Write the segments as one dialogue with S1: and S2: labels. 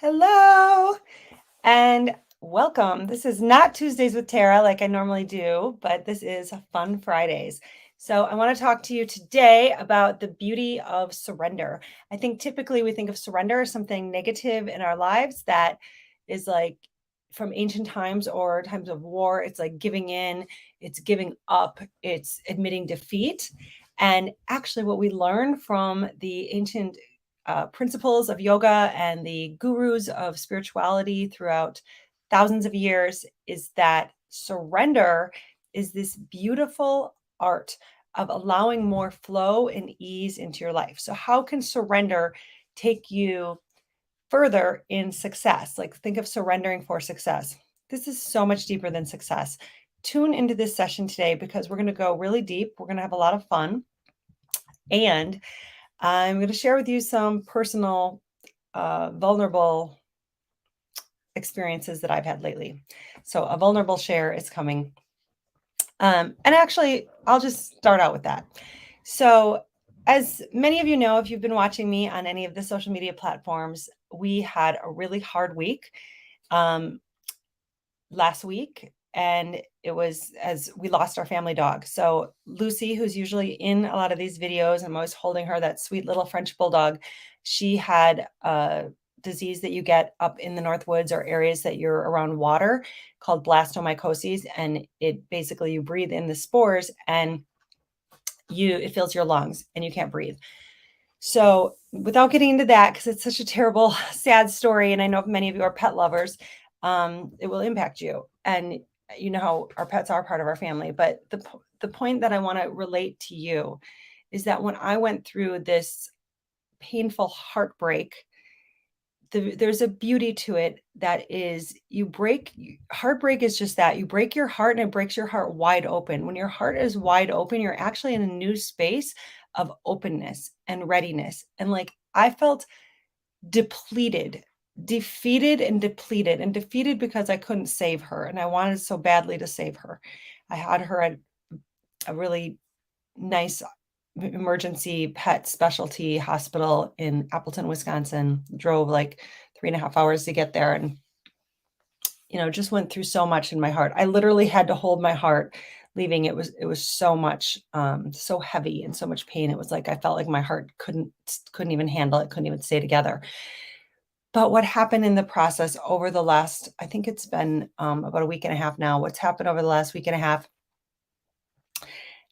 S1: Hello and welcome. This is not Tuesdays with Tara like I normally do, but this is Fun Fridays. So, I want to talk to you today about the beauty of surrender. I think typically we think of surrender as something negative in our lives that is like from ancient times or times of war. It's like giving in, it's giving up, it's admitting defeat. And actually, what we learn from the ancient principles of yoga and the gurus of spirituality throughout thousands of years is that surrender is this beautiful art of allowing more flow and ease into your life. So, how can surrender take you further in success? Like, think of surrendering for success. This is so much deeper than success. Tune into this session today because we're going to go really deep. We're going to have a lot of fun. And I'm going to share with you some personal, vulnerable experiences that I've had lately. So, a vulnerable share is coming. And actually, I'll just start out with that. So, as many of you know, if you've been watching me on any of the social media platforms, we had a really hard week last week. And it was as we lost our family dog. So, Lucy, who's usually in a lot of these videos, I'm always holding her, that sweet little French bulldog. She had a disease that you get up in the North Woods or areas that you're around water called blastomycosis. And it basically you breathe in the spores and it fills your lungs and you can't breathe. So, without getting into that, because it's such a terrible, sad story, and I know many of you are pet lovers, it will impact you. And you know how our pets are part of our family. But the point that I want to relate to you is that when I went through this painful heartbreak, there's a beauty to it that is heartbreak is just that you break your heart and it breaks your heart wide open. When your heart is wide open, you're actually in a new space of openness and readiness. And like I felt depleted, defeated and defeated because I couldn't save her. And I wanted so badly to save her. I had her at a really nice emergency pet specialty hospital in Appleton, Wisconsin, drove like 3.5 hours to get there. And, just went through so much in my heart. I literally had to hold my heart leaving. It was so much, so heavy and so much pain. It was like, I felt like my heart couldn't even handle it, couldn't even stay together. But what happened in the process over the last, I think it's been about a week and a half now, what's happened over the last week and a half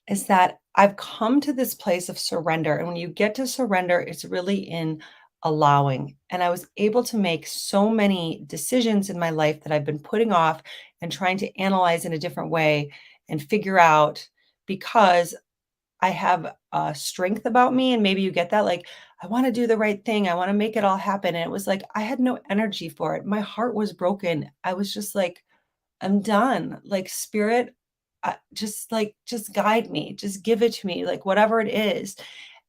S1: is that I've come to this place of surrender. And when you get to surrender, it's really in allowing. And I was able to make so many decisions in my life that I've been putting off and trying to analyze in a different way and figure out because I have a strength about me. And maybe you get that, like, I want to do the right thing. I want to make it all happen. And it was like, I had no energy for it. My heart was broken. I was just like, I'm done. Like, spirit, just guide me, just give it to me, like whatever it is.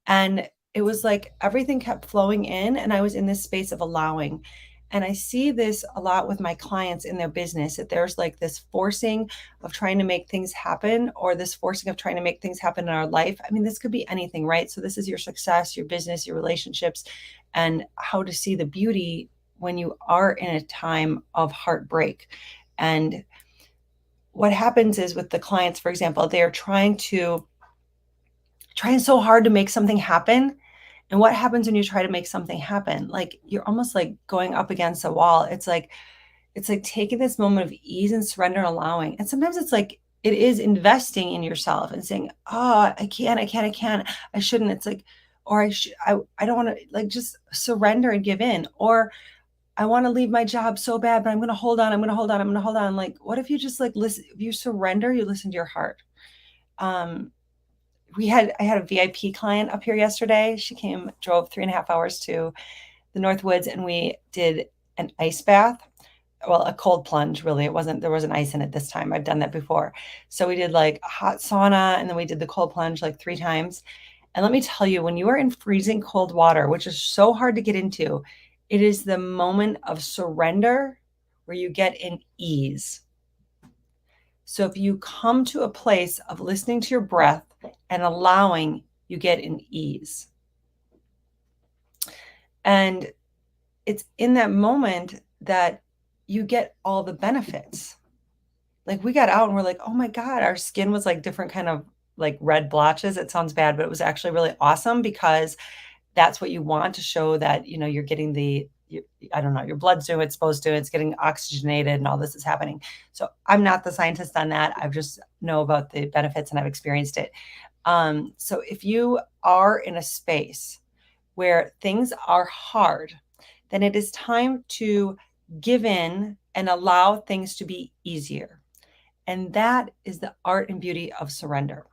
S1: And it was like everything kept flowing in, and I was in this space of allowing. And I see this a lot with my clients in their business that there's like this forcing of trying to make things happen, or this forcing of trying to make things happen in our life. I mean, this could be anything, right? So, this is your success, your business, your relationships, and how to see the beauty when you are in a time of heartbreak. And what happens is with the clients, for example, they're trying so hard to make something happen. And what happens when you try to make something happen? Like you're almost like going up against a wall. It's like taking this moment of ease and surrender and allowing. And sometimes it's like it is investing in yourself and saying, oh, I can't, I shouldn't. It's like, or I don't want to, like, just surrender and give in. Or I want to leave my job so bad, but I'm going to hold on. I'm going to hold on. I'm going to hold on. Like, what if you just like listen, if you surrender, you listen to your heart. Um, I had a VIP client up here yesterday. She drove 3.5 hours to the North Woods, and we did an ice bath. Well, a cold plunge, really. There wasn't ice in it this time. I've done that before. So we did like a hot sauna, and then we did the cold plunge like 3 times. And let me tell you, when you are in freezing cold water, which is so hard to get into, it is the moment of surrender where you get in ease. So if you come to a place of listening to your breath and allowing, you get in ease. And it's in that moment that you get all the benefits. Like we got out and we're like, oh my God, our skin was like different kind of like red blotches. It sounds bad, but it was actually really awesome because that's what you want to show that, you're getting I don't know, your blood's doing what it's supposed to, it's getting oxygenated and all this is happening. So I'm not the scientist on that. I just know about the benefits and I've experienced it. So if you are in a space where things are hard, then it is time to give in and allow things to be easier. And that is the art and beauty of surrender.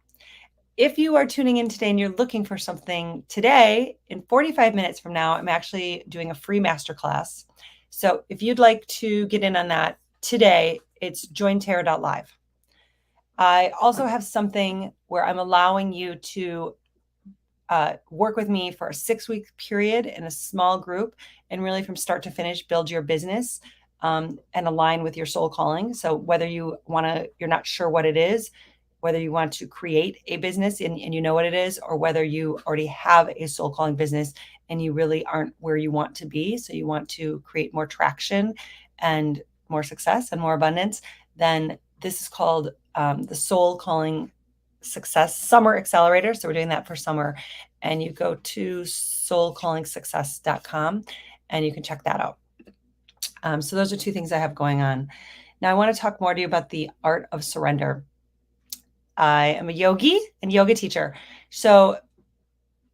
S1: If you are tuning in today and you're looking for something today, in 45 minutes from now, I'm actually doing a free masterclass. So if you'd like to get in on that today, it's jointerra.live. I also have something where I'm allowing you to work with me for a 6-week period in a small group and really from start to finish build your business and align with your soul calling. So whether you're not sure what it is, whether you want to create a business and you know what it is, or whether you already have a soul calling business and you really aren't where you want to be, so you want to create more traction and more success and more abundance, then this is called the Soul Calling Success Summer Accelerator. So we're doing that for summer. And you go to soulcallingsuccess.com and you can check that out. So those are two things I have going on. Now I want to talk more to you about the art of surrender. I am a yogi and yoga teacher. So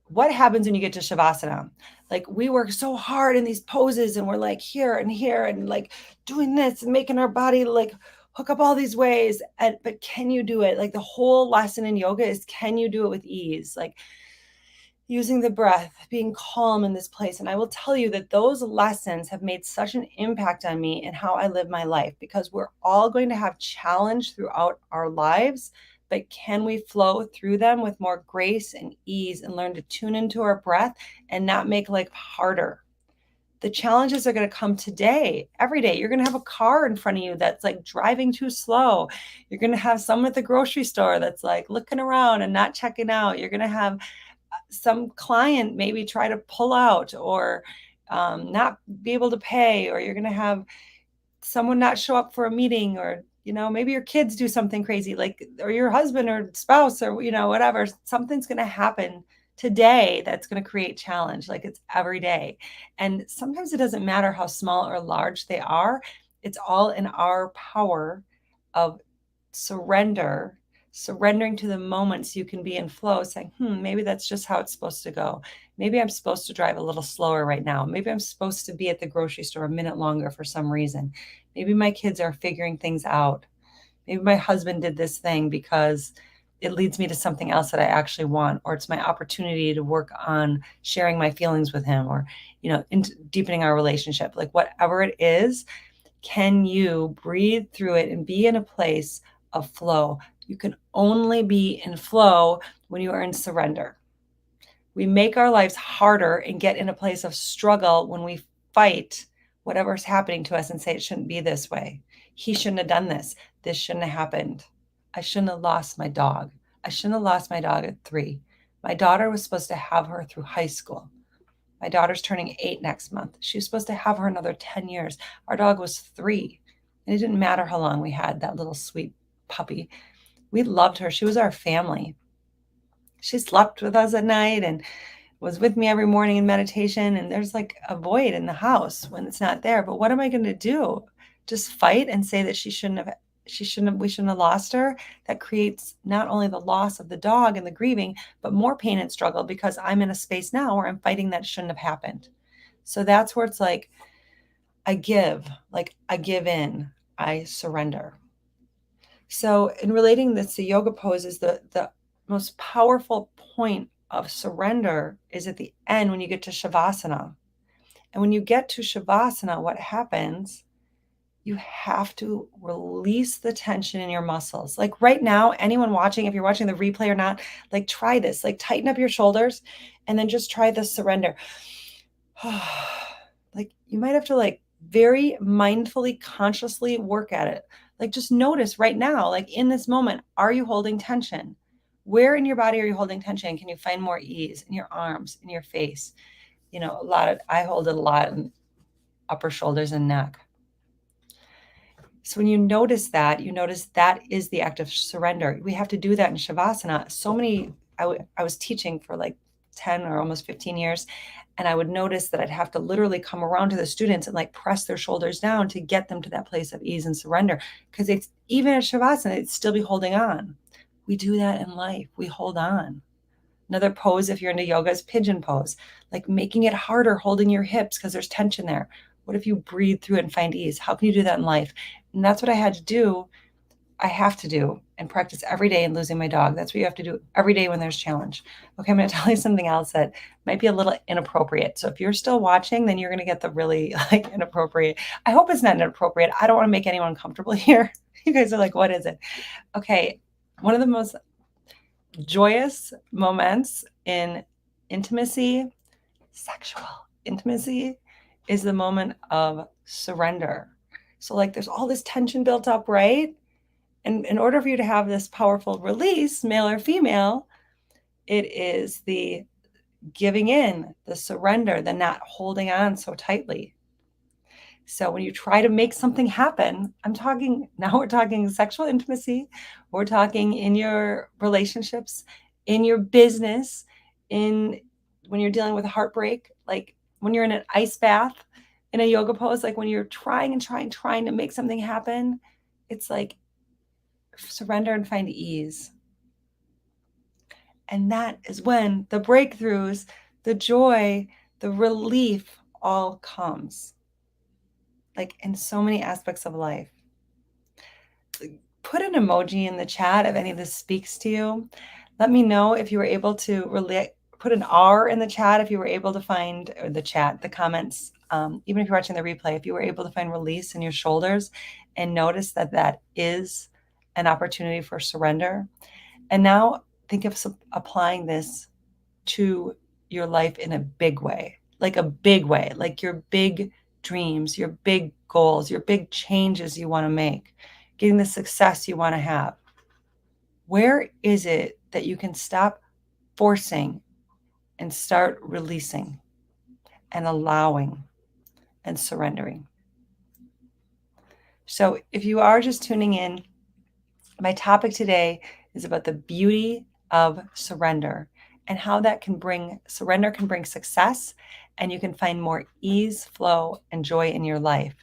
S1: what happens when you get to Shavasana? Like we work so hard in these poses and we're like here and like doing this and making our body like hook up all these ways. But can you do it? Like the whole lesson in yoga is, can you do it with ease? Like using the breath, being calm in this place. And I will tell you that those lessons have made such an impact on me and how I live my life, because we're all going to have challenge throughout our lives. But can we flow through them with more grace and ease and learn to tune into our breath and not make life harder? The challenges are going to come today, every day. You're going to have a car in front of you that's like driving too slow. You're going to have someone at the grocery store that's like looking around and not checking out. You're going to have some client maybe try to pull out or not be able to pay, or you're going to have someone not show up for a meeting, or maybe your kids do something crazy, like, or your husband or spouse, or whatever. Something's going to happen today that's going to create challenge. Like it's every day, and sometimes it doesn't matter how small or large they are. It's all in our power of surrendering to the moment, so you can be in flow, saying, maybe that's just how it's supposed to go. Maybe I'm supposed to drive a little slower right now. Maybe I'm supposed to be at the grocery store a minute longer for some reason. Maybe my kids are figuring things out. Maybe my husband did this thing because it leads me to something else that I actually want, or it's my opportunity to work on sharing my feelings with him, or, deepening our relationship. Like whatever it is, can you breathe through it and be in a place of flow? You can only be in flow when you are in surrender. We make our lives harder and get in a place of struggle when we fight whatever's happening to us and say it shouldn't be this way. He shouldn't have done this. This shouldn't have happened. I shouldn't have lost my dog. I shouldn't have lost my dog at 3. My daughter was supposed to have her through high school. My daughter's turning 8 next month. She was supposed to have her another 10 years. Our dog was 3. And it didn't matter how long we had that little sweet puppy. We loved her. She was our family. She slept with us at night and was with me every morning in meditation. And there's like a void in the house when it's not there. But what am I going to do? Just fight and say that we shouldn't have lost her? That creates not only the loss of the dog and the grieving, but more pain and struggle, because I'm in a space now where I'm fighting that shouldn't have happened. So that's where it's like, I give in, I surrender. So in relating this to yoga poses, the most powerful point of surrender is at the end when you get to Shavasana. And when you get to Shavasana, what happens? You have to release the tension in your muscles. Like right now, anyone watching, if you're watching the replay or not, like try this, like tighten up your shoulders and then just try the surrender. Like you might have to like very mindfully, consciously work at it. Like just notice right now, like in this moment, are you holding tension? Where in your body are you holding tension? Can you find more ease in your arms, in your face? I hold it a lot upper shoulders and neck. So when you notice that is the act of surrender. We have to do that in Shavasana. I was teaching for like 10 or almost 15 years, and I would notice that I'd have to literally come around to the students and like press their shoulders down to get them to that place of ease and surrender. Because it's even at Shavasana, it'd still be holding on. We do that in life. We hold on. Another pose, if you're into yoga, is pigeon pose, like making it harder holding your hips because there's tension there. What if you breathe through it and find ease? How can you do that in life? And that's what I had to do. I have to do and practice every day in losing my dog. That's what you have to do every day when there's challenge. Okay, I'm going to tell you something else that might be a little inappropriate. So if you're still watching, then you're going to get the really like inappropriate. I hope it's not inappropriate. I don't want to make anyone uncomfortable here. You guys are like, what is it? Okay, one of the most joyous moments in intimacy, sexual intimacy, is the moment of surrender. So, like, there's all this tension built up, right? And in order for you to have this powerful release, male or female, it is the giving in, the surrender, the not holding on so tightly. So when you try to make something happen, we're talking sexual intimacy, we're talking in your relationships, in your business, in when you're dealing with heartbreak, like when you're in an ice bath in a yoga pose, like when you're trying to make something happen, it's like surrender and find ease. And that is when the breakthroughs, the joy, the relief all comes. Like in so many aspects of life. Put an emoji in the chat if any of this speaks to you. Let me know if you were able to relate. Put an R in the chat if you were able to find the comments. Even if you're watching the replay, if you were able to find release in your shoulders and notice that is an opportunity for surrender. And now think of applying this to your life in a big way, like your big dreams, your big goals, your big changes you want to make, getting the success you want to have. Where is it that you can stop forcing and start releasing and allowing and surrendering? So if you are just tuning in, my topic today is about the beauty of surrender and how surrender can bring success, and you can find more ease, flow, and joy in your life.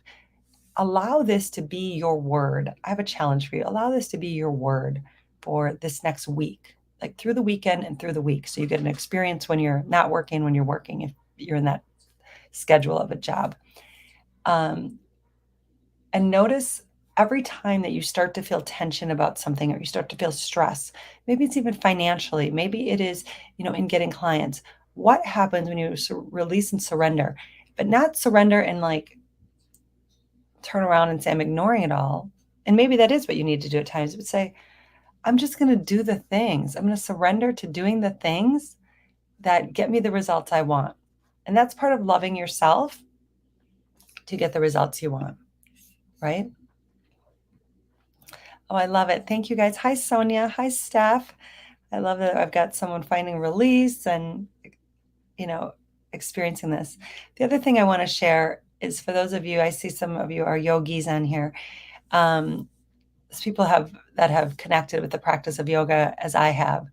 S1: Allow this to be your word. I have a challenge for you. Allow this to be your word for this next week, like through the weekend and through the week. So you get an experience when you're not working, when you're working, if you're in that schedule of a job. And notice every time that you start to feel tension about something, or you start to feel stress, maybe it's even financially, maybe it is, in getting clients. What happens when you release and surrender, but not surrender and like turn around and say, I'm ignoring it all. And maybe that is what you need to do at times, but say, I'm just going to do the things. I'm going to surrender to doing the things that get me the results I want. And that's part of loving yourself to get the results you want, right? Oh, I love it. Thank you guys. Hi, Sonia. Hi, Steph. I love that I've got someone finding release and, experiencing this. The other thing I want to share is, for those of you, I see some of you are yogis on here. People that have connected with the practice of yoga as I have.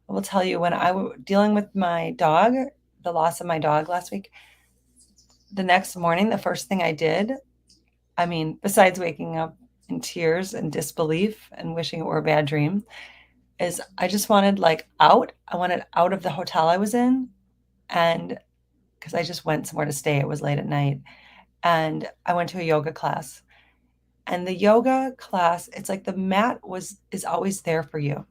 S1: I will tell you, when I was dealing with my dog, the loss of my dog last week, the next morning, the first thing I did, besides waking up in tears and disbelief and wishing it were a bad dream, is I just wanted out. I wanted out of the hotel I was in, and because I just went somewhere to stay. It was late at night, and I went to a yoga class. And the yoga class, it's like the mat is always there for you.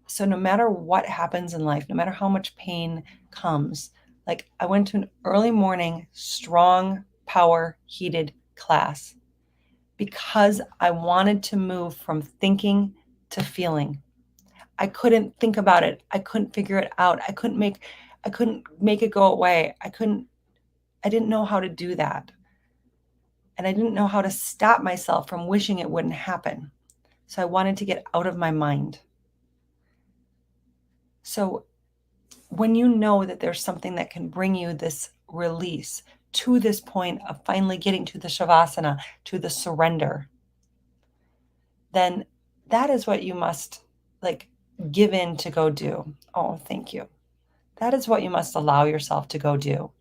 S1: So no matter what happens in life, no matter how much pain comes, like I went to an early morning, strong, power, heated class because I wanted to move from thinking to feeling. I couldn't think about it. I couldn't figure it out. I couldn't make it go away. I didn't know how to do that. And I didn't know how to stop myself from wishing it wouldn't happen. So I wanted to get out of my mind. So when you know that there's something that can bring you this release, to this point of finally getting to the Shavasana, to the surrender, then that is what you must like give in to go do. Oh, thank you. That is what you must allow yourself to go do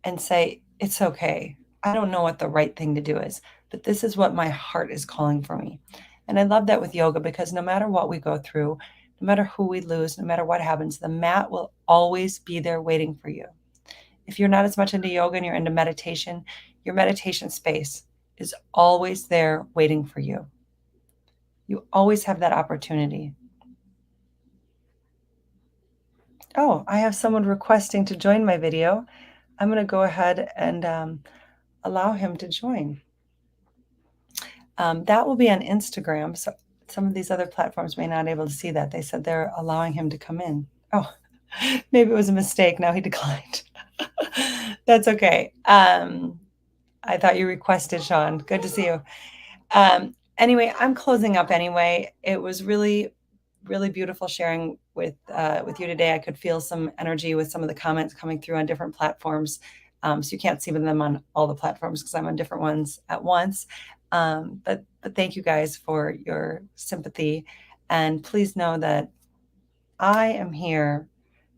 S1: and say, it's okay. I don't know what the right thing to do is, but this is what my heart is calling for me. And I love that with yoga because no matter what we go through, no matter who we lose, no matter what happens, the mat will always be there waiting for you. If you're not as much into yoga and you're into meditation, your meditation space is always there waiting for you. You always have that opportunity. Oh, I have someone requesting to join my video. I'm going to go ahead and allow him to join. That will be on Instagram. So some of these other platforms may not be able to see that. They said they're allowing him to come in. Oh, maybe it was a mistake. Now he declined. That's okay. I thought you requested, Sean. Good to see you. Anyway, I'm closing up anyway. It was really, really beautiful sharing with you today. I could feel some energy with some of the comments coming through on different platforms. So you can't see them on all the platforms because I'm on different ones at once. But thank you guys for your sympathy. And please know that I am here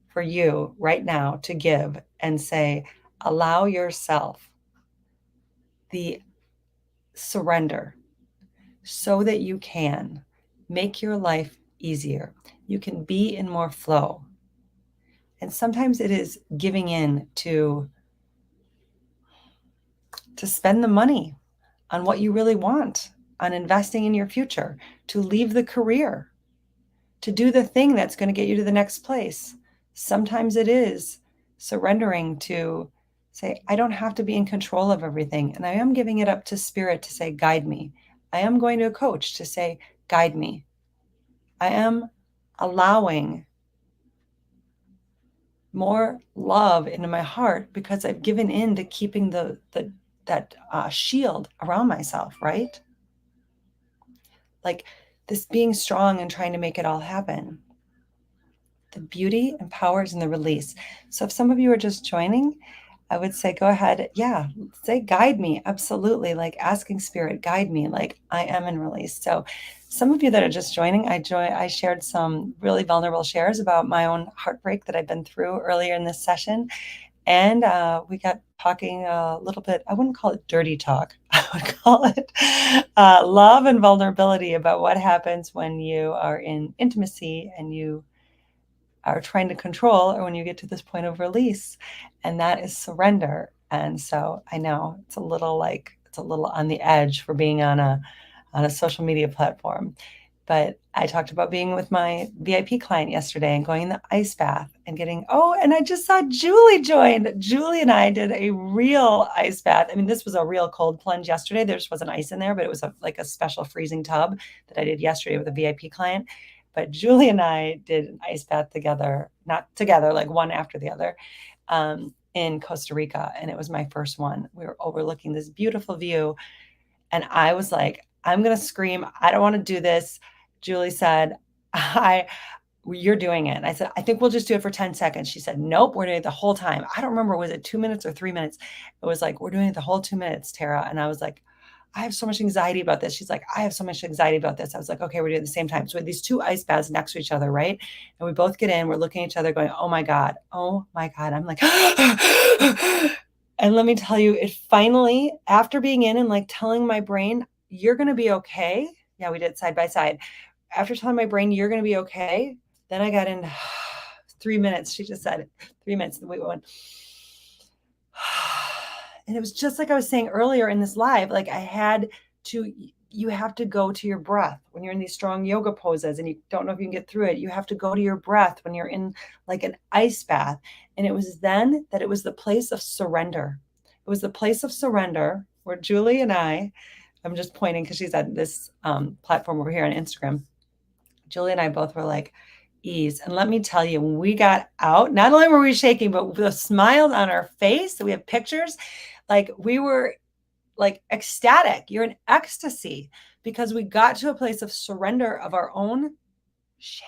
S1: for you right now to give and say, allow yourself the surrender so that you can make your life easier. You can be in more flow. And sometimes it is giving in to spend the money on what you really want, on investing in your future, to leave the career, to do the thing that's going to get you to the next place. Sometimes it is surrendering to say, I don't have to be in control of everything. And I am giving it up to spirit to say, guide me. I am going to a coach to say, guide me. I am allowing more love into my heart because I've given in to keeping that shield around myself, right? Like this being strong and trying to make it all happen. The beauty and power is in the release. So if some of you are just joining, I would say, go ahead. Yeah. Say, guide me. Absolutely. Like asking spirit, guide me. Like I am in release. So some of you that are just joining, I shared some really vulnerable shares about my own heartbreak that I've been through earlier in this session. And we got talking a little bit, I wouldn't call it dirty talk. I would call it love and vulnerability about what happens when you are in intimacy and you are trying to control, or when you get to this point of release, and that is surrender. And so I know it's a little on the edge for being on a social media platform. But I talked about being with my VIP client yesterday and going in the ice bath and and I just saw Julie joined. Julie and I did a real ice bath. I mean, this was a real cold plunge yesterday. There just wasn't ice in there, but it was like a special freezing tub that I did yesterday with a VIP client. But Julie and I did an ice bath together, not together, like one after the other, in Costa Rica. And it was my first one. We were overlooking this beautiful view. And I was like, I'm going to scream. I don't want to do this. Julie said, you're doing it. And I said, I think we'll just do it for 10 seconds. She said, nope, we're doing it the whole time. I don't remember, was it 2 minutes or 3 minutes? It was like, we're doing it the whole 2 minutes, Tara. And I was like, I have so much anxiety about this. She's like, I have so much anxiety about this. I was like, okay, we're doing it at the same time. So we had these two ice baths next to each other, right? And we both get in, we're looking at each other going, oh my God. I'm like, and let me tell you, it finally, after being in and like telling my brain, you're going to be okay. Yeah, we did it side by side. After telling my brain, you're going to be okay. Then I got in 3 minutes. She just said 3 minutes. We went, and it was just like I was saying earlier in this live, like you have to go to your breath when you're in these strong yoga poses and you don't know if you can get through it. You have to go to your breath when you're in like an ice bath. And it was then that it was the place of surrender. It was the place of surrender where Julie and I'm just pointing because she's at this platform over here on Instagram. Julie and I both were like, ease. And let me tell you, when we got out, not only were we shaking, but the smiles on our face, so we have pictures, like we were like ecstatic. You're in ecstasy because we got to a place of surrender of our own shit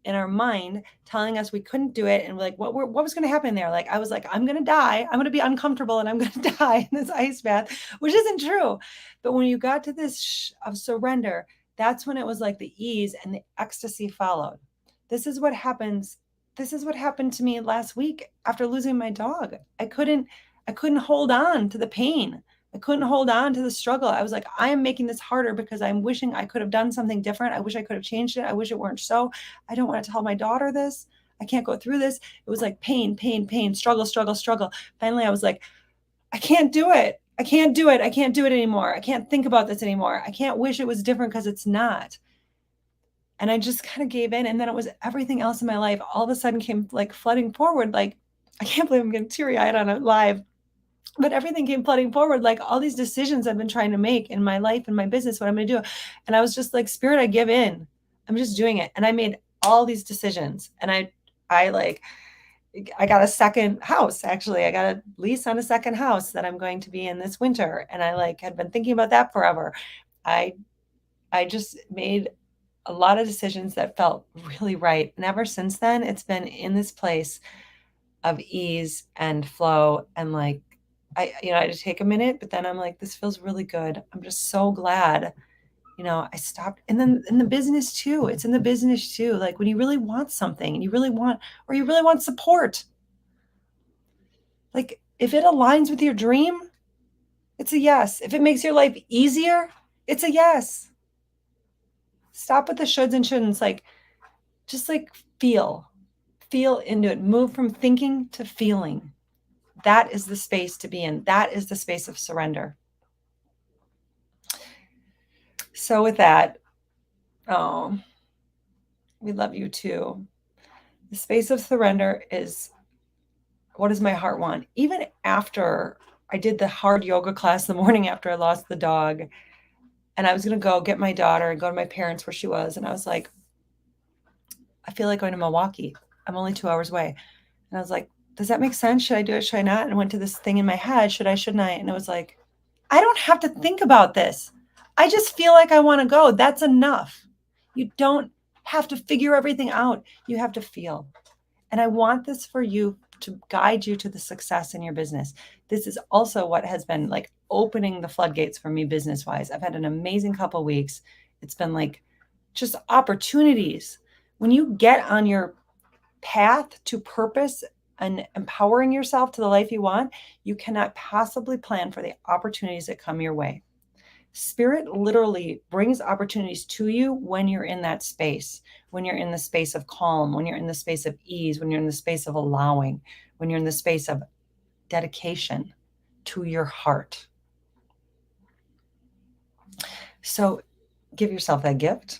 S1: in our mind telling us we couldn't do it, and like what was going to happen there. Like I was like, I'm going to die, I'm going to be uncomfortable, and I'm going to die in this ice bath, which isn't true. But when you got to this of surrender, that's when it was like the ease and the ecstasy followed. This is what happens. This is what happened to me last week after losing my dog. I couldn't hold on to the pain. I couldn't hold on to the struggle. I was like, I am making this harder because I'm wishing I could have done something different. I wish I could have changed it. I wish it weren't so. I don't want to tell my daughter this. I can't go through this. It was like pain, pain, pain, struggle, struggle, struggle. Finally, I was like, I can't do it. I can't do it. I can't do it anymore. I can't think about this anymore. I can't wish it was different because it's not. And I just kind of gave in. And then it was everything else in my life all of a sudden came like flooding forward. Like, I can't believe I'm getting teary eyed on it live. But everything came flooding forward, like all these decisions I've been trying to make in my life and my business, what I'm going to do. And I was just like, Spirit, I give in. I'm just doing it. And I made all these decisions. And I got a second house. Actually, I got a lease on a second house that I'm going to be in this winter. And I like had been thinking about that forever. I I just made a lot of decisions that felt really right. And ever since then, it's been in this place of ease and flow. And like, I had to take a minute, but then I'm like, this feels really good. I'm just so glad, I stopped. And then in the business too, it's in the business too. Like when you really want something and or you really want support, like if it aligns with your dream, it's a yes. If it makes your life easier, it's a yes. Stop with the shoulds and shouldn'ts. Like, just like feel into it. Move from thinking to feeling. That is the space to be in. That is the space of surrender. So with that, oh, we love you too. The space of surrender is, what does my heart want? Even after I did the hard yoga class the morning after I lost the dog, and I was going to go get my daughter and go to my parents where she was. And I was like, I feel like going to Milwaukee. I'm only 2 hours away. And I was like, does that make sense? Should I do it? Should I not? And I went to this thing in my head. Should I, shouldn't I? And it was like, I don't have to think about this. I just feel like I want to go. That's enough. You don't have to figure everything out. You have to feel. And I want this for you to guide you to the success in your business. This is also what has been like opening the floodgates for me business wise. I've had an amazing couple of weeks. It's been like just opportunities. When you get on your path to purpose and empowering yourself to the life you want, you cannot possibly plan for the opportunities that come your way. Spirit literally brings opportunities to you when you're in that space, when you're in the space of calm, when you're in the space of ease, when you're in the space of allowing, when you're in the space of dedication to your heart. So give yourself that gift.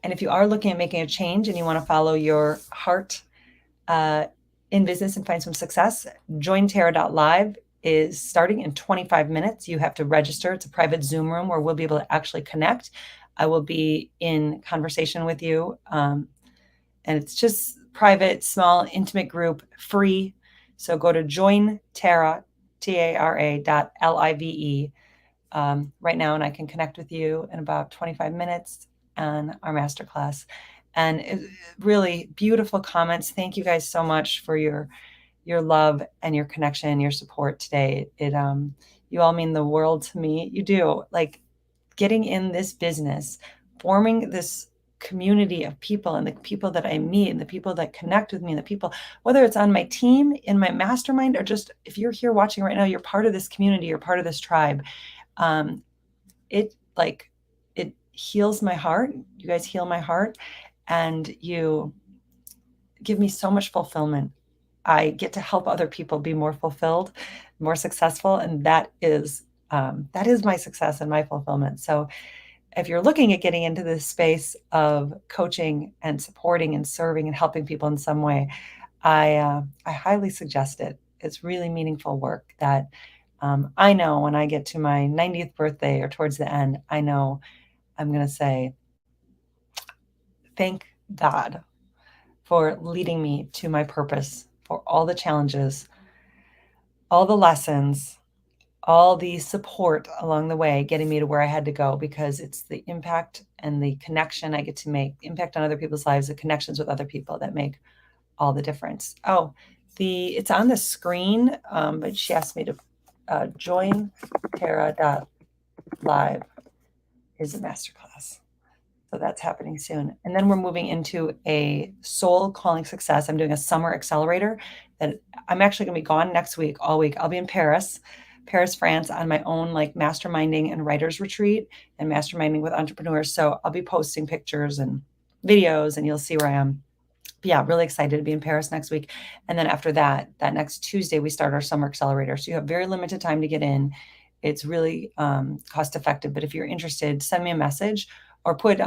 S1: And if you are looking at making a change and you want to follow your heart in business and find some success, jointara.live is starting in 25 minutes. You have to register. It's a private Zoom room where we'll be able to actually connect. I will be in conversation with you. And it's just private, small, intimate group, free. So go to jointara, TARA.live right now, and I can connect with you in about 25 minutes on our masterclass. And really beautiful comments. Thank you guys so much for your love and your connection and your support today. You all mean the world to me. You do. Like getting in this business, forming this community of people and the people that I meet and the people that connect with me and the people, whether it's on my team, in my mastermind, or just if you're here watching right now, you're part of this community, you're part of this tribe. It heals my heart. You guys heal my heart, and you give me so much fulfillment. I get to help other people be more fulfilled, more successful, and that is my success and my fulfillment. So if you're looking at getting into this space of coaching and supporting and serving and helping people in some way, I highly suggest it. It's really meaningful work that I know when I get to my 90th birthday or towards the end, I know I'm going to say, thank God for leading me to my purpose, for all the challenges, all the lessons, all the support along the way, getting me to where I had to go, because it's the impact and the connection I get to make, impact on other people's lives, the connections with other people that make all the difference. Oh, it's on the screen, but she asked me to join Tara.live is a masterclass. So that's happening soon. And then we're moving into a soul calling success. I'm doing a summer accelerator that I'm actually going to be gone next week, all week. I'll be in Paris, France, on my own like masterminding and writers retreat and masterminding with entrepreneurs. So I'll be posting pictures and videos, and you'll see where I am. But yeah, really excited to be in Paris next week. And then after that, that next Tuesday, we start our summer accelerator. So you have very limited time to get in. It's really cost effective. But if you're interested, send me a message or put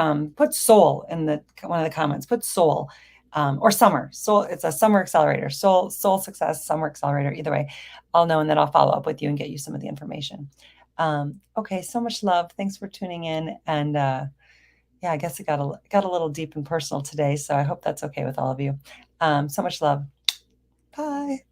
S1: soul in one of the comments. Put soul or summer. Soul. It's a summer accelerator. Soul success summer accelerator. Either way, I'll know, and then I'll follow up with you and get you some of the information. Okay, so much love. Thanks for tuning in. And yeah, I guess it got a little deep and personal today, so I hope that's okay with all of you. So much love. Bye.